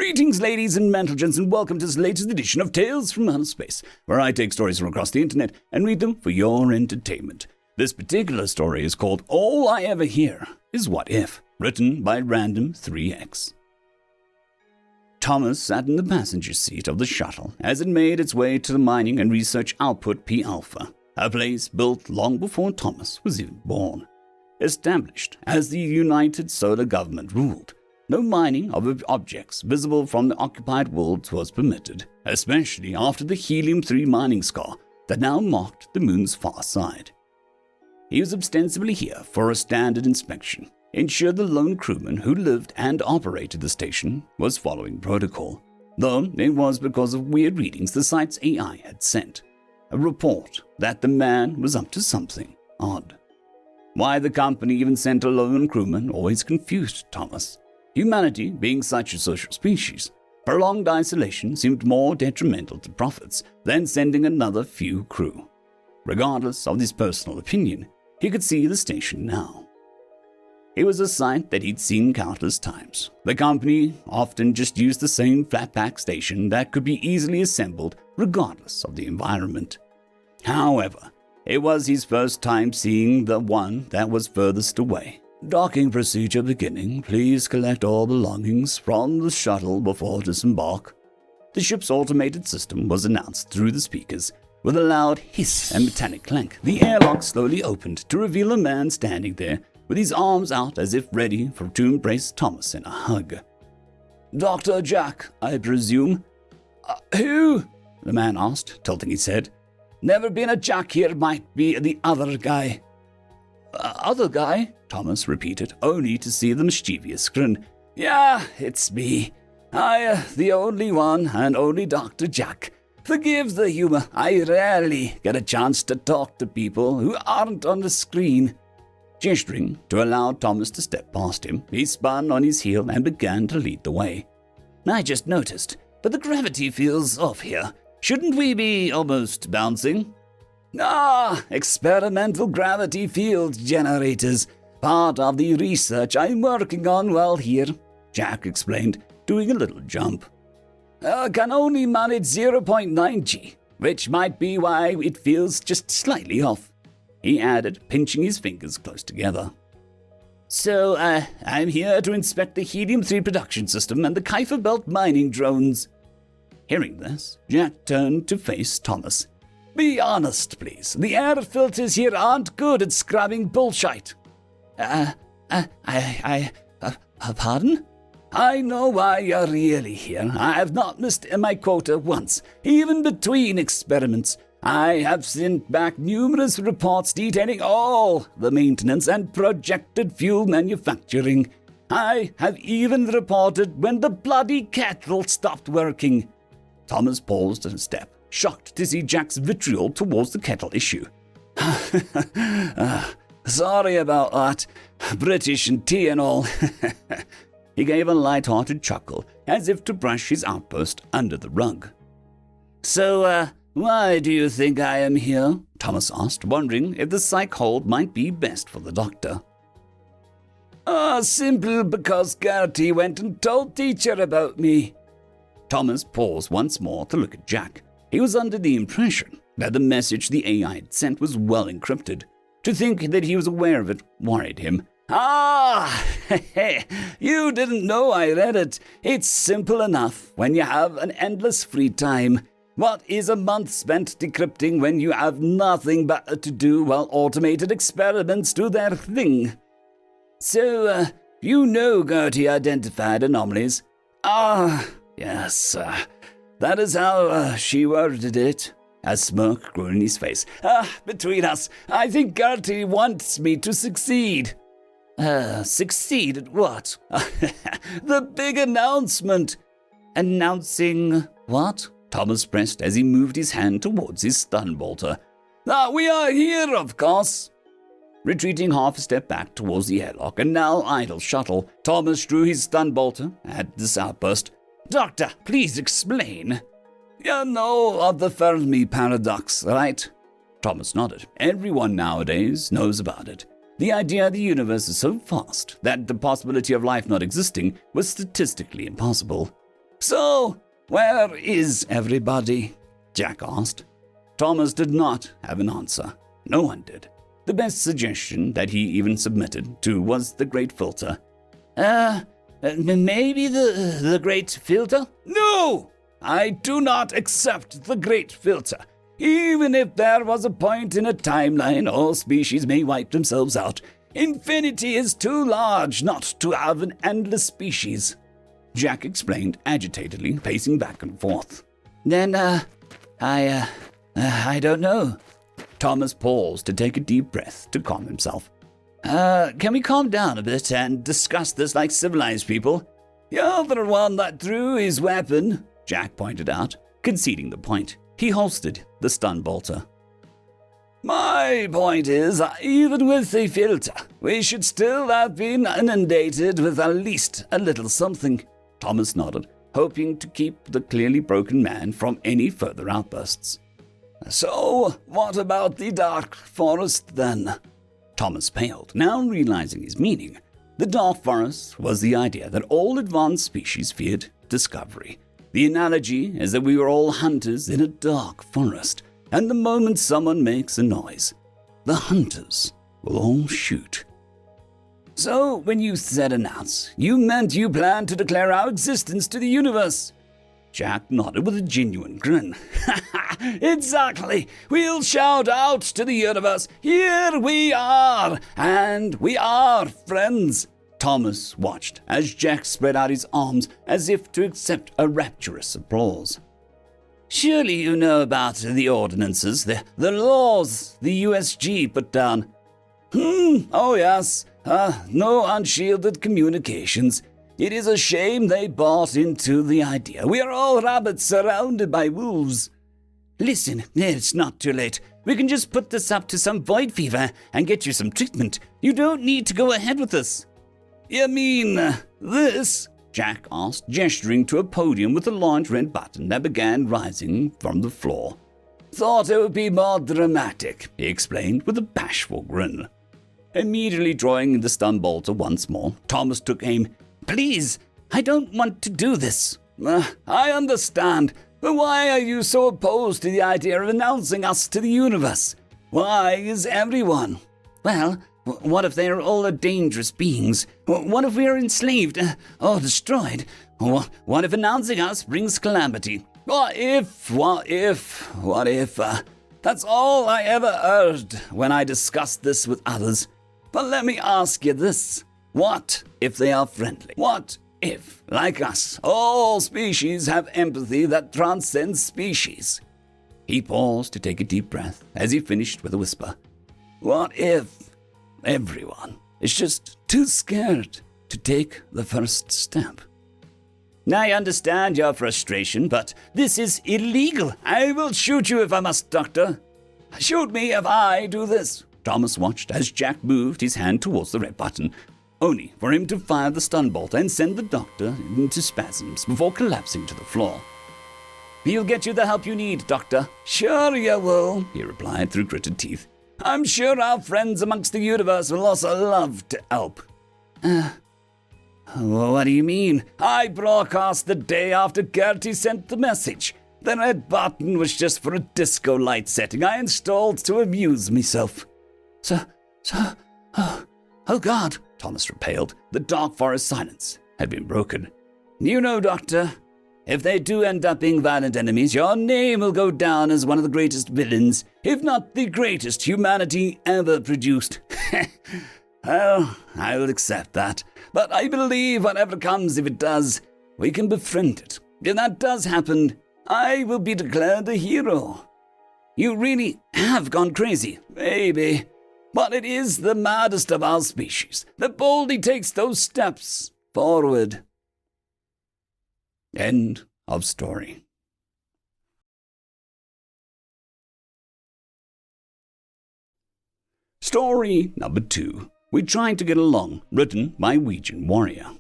Greetings, ladies and gentlemen, and welcome to this latest edition of Tales from Outer Space, where I take stories from across the internet and read them for your entertainment. This particular story is called All I Ever Hear Is What If, written by Random 3X. Thomas sat in the passenger seat of the shuttle as it made its way to the mining and research output P Alpha, a place built long before Thomas was even born. Established as the United Solar Government ruled, no mining of objects visible from the occupied worlds was permitted, especially after the helium-3 mining scar that now marked the moon's far side. He was ostensibly here for a standard inspection, ensure the lone crewman who lived and operated the station was following protocol, though it was because of weird readings the site's AI had sent, a report that the man was up to something odd. Why the company even sent a lone crewman always confused Thomas. Humanity, being such a social species, prolonged isolation seemed more detrimental to profits than sending another few crew. Regardless of his personal opinion, he could see the station now. It was a sight that he'd seen countless times. The company often just used the same flat-pack station that could be easily assembled regardless of the environment. However, it was his first time seeing the one that was furthest away. Docking procedure beginning. Please collect all belongings from the shuttle before disembark. The ship's automated system was announced through the speakers. With a loud hiss and metallic clank, the airlock slowly opened to reveal a man standing there with his arms out as if ready to embrace Thomas in a hug. Dr. Jack, I presume? Who? The man asked, tilting his head. Never been a Jack here, might be the other guy. Other guy? Thomas repeated, only to see the mischievous grin. Yeah, it's me. The only one and only Dr. Jack. Forgive the humor, I rarely get a chance to talk to people who aren't on the screen. Gesturing to allow Thomas to step past him, he spun on his heel and began to lead the way. I just noticed, but the gravity feels off here. Shouldn't we be almost bouncing? Experimental gravity field generators. Part of the research I'm working on while here, Jack explained, doing a little jump. Can only manage 0.9 G, which might be why it feels just slightly off, he added, pinching his fingers close together. So, I'm here to inspect the helium-3 production system and the Kuiper Belt mining drones. Hearing this, Jack turned to face Thomas. Be honest, please. The air filters here aren't good at scrubbing bullshit. Pardon? I know why you're really here. I have not missed my quota once, even between experiments. I have sent back numerous reports detailing all the maintenance and projected fuel manufacturing. I have even reported when the bloody kettle stopped working. Thomas paused a step, shocked to see Jack's vitriol towards the kettle issue. Sorry about that. British and tea and all. He gave a light-hearted chuckle, as if to brush his outburst under the rug. So, why do you think I am here? Thomas asked, wondering if the psych hold might be best for the doctor. Simple because Gertie went and told teacher about me. Thomas paused once more to look at Jack. He was under the impression that the message the AI had sent was well encrypted. To think that he was aware of it worried him. You didn't know I read it. It's simple enough when you have an endless free time. What is a month spent decrypting when you have nothing better to do while automated experiments do their thing? So, you know Gertie identified anomalies. Yes, that is how she worded it. A smirk grew in his face. Between us, I think Gertie wants me to succeed. Succeed at what? The big announcement. Announcing what? Thomas pressed as he moved his hand towards his stun bolter. We are here, of course. Retreating half a step back towards the airlock and now idle shuttle, Thomas drew his stun bolter at this outburst. Doctor, please explain. You know of the Fermi paradox, right? Thomas nodded. Everyone nowadays knows about it. The idea the universe is so vast that the possibility of life not existing was statistically impossible. So, where is everybody? Jack asked. Thomas did not have an answer. No one did. The best suggestion that he even submitted to was the Great Filter. Maybe the Great Filter? No! I do not accept the Great Filter. Even if there was a point in a timeline all species may wipe themselves out, infinity is too large not to have an endless species. Jack explained agitatedly, pacing back and forth. Then, I don't know. Thomas paused to take a deep breath to calm himself. Can we calm down a bit and discuss this like civilized people? You're the one that threw his weapon, Jack pointed out, conceding the point. He holstered the stun bolter. My point is, even with the filter, we should still have been inundated with at least a little something. Thomas nodded, hoping to keep the clearly broken man from any further outbursts. So, what about the Dark Forest then? Thomas paled, now realizing his meaning. The Dark Forest was the idea that all advanced species feared discovery. The analogy is that we were all hunters in a dark forest, and the moment someone makes a noise, the hunters will all shoot. So, when you said announce, you meant you planned to declare our existence to the universe? Jack nodded with a genuine grin. Exactly! We'll shout out to the universe, here we are, and we are friends. Thomas watched as Jack spread out his arms as if to accept a rapturous applause. Surely you know about the ordinances, the laws the USG put down. Oh yes, no unshielded communications. It is a shame they bought into the idea. We are all rabbits surrounded by wolves. Listen, it's not too late. We can just put this up to some void fever and get you some treatment. You don't need to go ahead with this. You mean this? Jack asked, gesturing to a podium with a large red button that began rising from the floor. Thought it would be more dramatic, he explained with a bashful grin. Immediately drawing the stun bolter once more, Thomas took aim. Please, I don't want to do this. I understand, but why are you so opposed to the idea of announcing us to the universe? Why is everyone? Well, what if they are all dangerous beings? What if we are enslaved or destroyed? What if announcing us brings calamity? What if? That's all I ever heard when I discussed this with others. But let me ask you this. What if they are friendly? What if, like us, all species have empathy that transcends species? He paused to take a deep breath as he finished with a whisper. What if everyone is just too scared to take the first step? I understand your frustration, but this is illegal. I will shoot you if I must, Doctor. Shoot me if I do this. Thomas watched as Jack moved his hand towards the red button, only for him to fire the stun bolt and send the doctor into spasms before collapsing to the floor. We'll get you the help you need, Doctor. Sure you will, he replied through gritted teeth. I'm sure our friends amongst the universe will also love to help. What do you mean? I broadcast the day after Gertie sent the message. The red button was just for a disco light setting I installed to amuse myself. Oh God, Thomas repaled. The dark forest silence had been broken. You know, Doctor, if they do end up being violent enemies, your name will go down as one of the greatest villains, if not the greatest humanity ever produced. Well, I will accept that. But I believe whatever comes, if it does, we can befriend it. If that does happen, I will be declared a hero. You really have gone crazy, maybe. But it is the maddest of our species that boldly takes those steps forward. End of story. Story number 2. We're Trying to Get Along, written by WegianWarrior.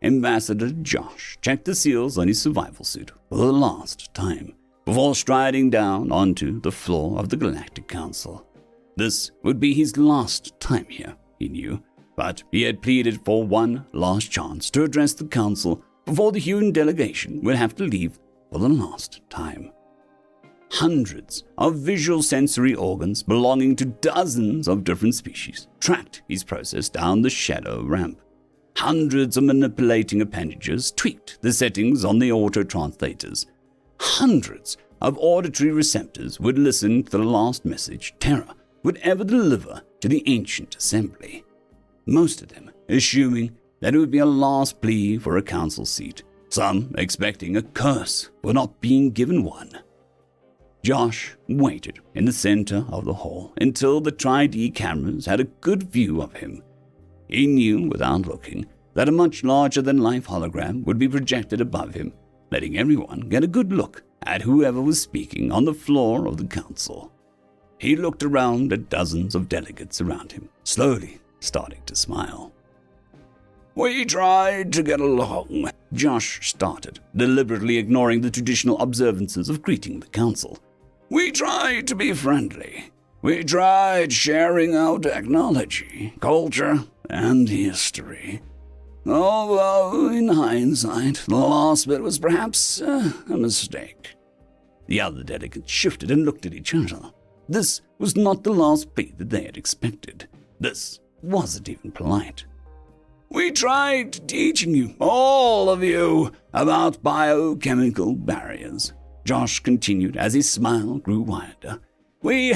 Ambassador Josh checked the seals on his survival suit for the last time before striding down onto the floor of the Galactic Council. This would be his last time here, he knew, but he had pleaded for one last chance to address the Council before the human delegation would have to leave for the last time. Hundreds of visual sensory organs belonging to dozens of different species tracked his process down the shadow ramp. Hundreds of manipulating appendages tweaked the settings on the auto-translators. Hundreds of auditory receptors would listen to the last message Terra would ever deliver to the ancient assembly. Most of them assuming that it would be a last plea for a council seat, some expecting a curse for not being given one. Josh waited in the center of the hall until the Tri-D cameras had a good view of him. He knew without looking that a much larger-than-life hologram would be projected above him, letting everyone get a good look at whoever was speaking on the floor of the council. He looked around at dozens of delegates around him, slowly starting to smile. "We tried to get along," Josh started, deliberately ignoring the traditional observances of greeting the council. "We tried to be friendly. We tried sharing our technology, culture, and history. Although, in hindsight, the last bit was perhaps a mistake." The other delegates shifted and looked at each other. This was not the last plea that they had expected. This wasn't even polite. "We tried teaching you, all of you, about biochemical barriers," Josh continued as his smile grew wider. We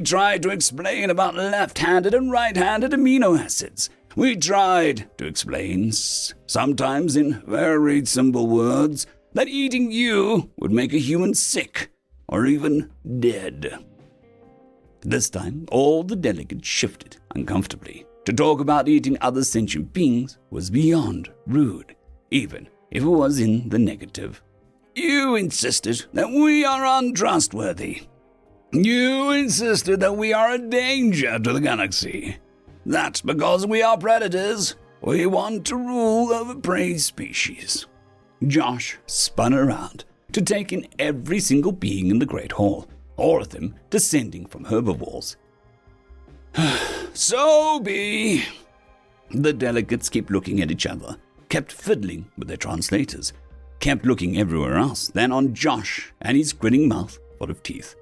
tried to explain about left-handed and right-handed amino acids. We tried to explain, sometimes in very simple words, that eating you would make a human sick or even dead. This time, all the delegates shifted uncomfortably. To talk about eating other sentient beings was beyond rude, even if it was in the negative. "You insisted that we are untrustworthy. You insisted that we are a danger to the galaxy. That's because we are predators. We want to rule over prey species." Josh spun around to take in every single being in the Great Hall, all of them descending from herbivores. "So be." The delegates kept looking at each other, kept fiddling with their translators, kept looking everywhere else than on Josh and his grinning mouth full of teeth.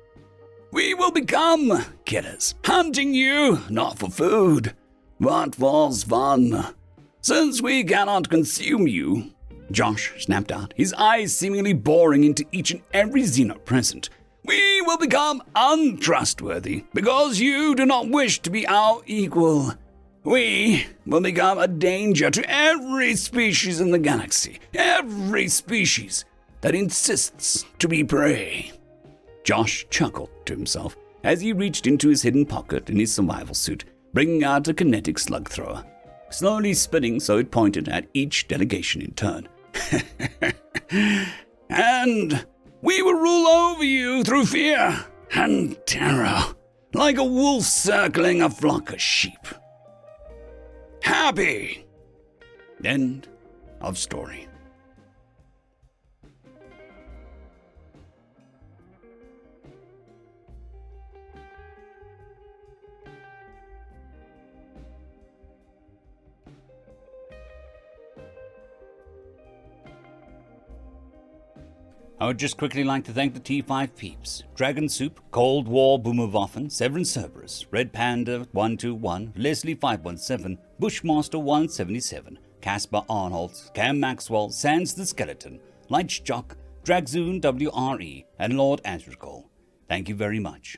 "We will become killers, hunting you not for food, but for fun. Since we cannot consume you," Josh snapped out, his eyes seemingly boring into each and every xeno present, "we will become untrustworthy because you do not wish to be our equal. We will become a danger to every species in the galaxy, every species that insists to be prey." Josh chuckled to himself as he reached into his hidden pocket in his survival suit, bringing out a kinetic slug thrower, slowly spinning so it pointed at each delegation in turn. "And we will rule over you through fear and terror, like a wolf circling a flock of sheep. Happy." End of story. I would just quickly like to thank the T5 peeps: Dragon Soup, Cold War Boomerwaffen, Severin Cerberus, Red Panda 121, Leslie 517, Bushmaster 177, Caspar Arnholtz, Cam Maxwell, Sans the Skeleton, Lightjock, Dragzoon WRE, and Lord Azrakal. Thank you very much.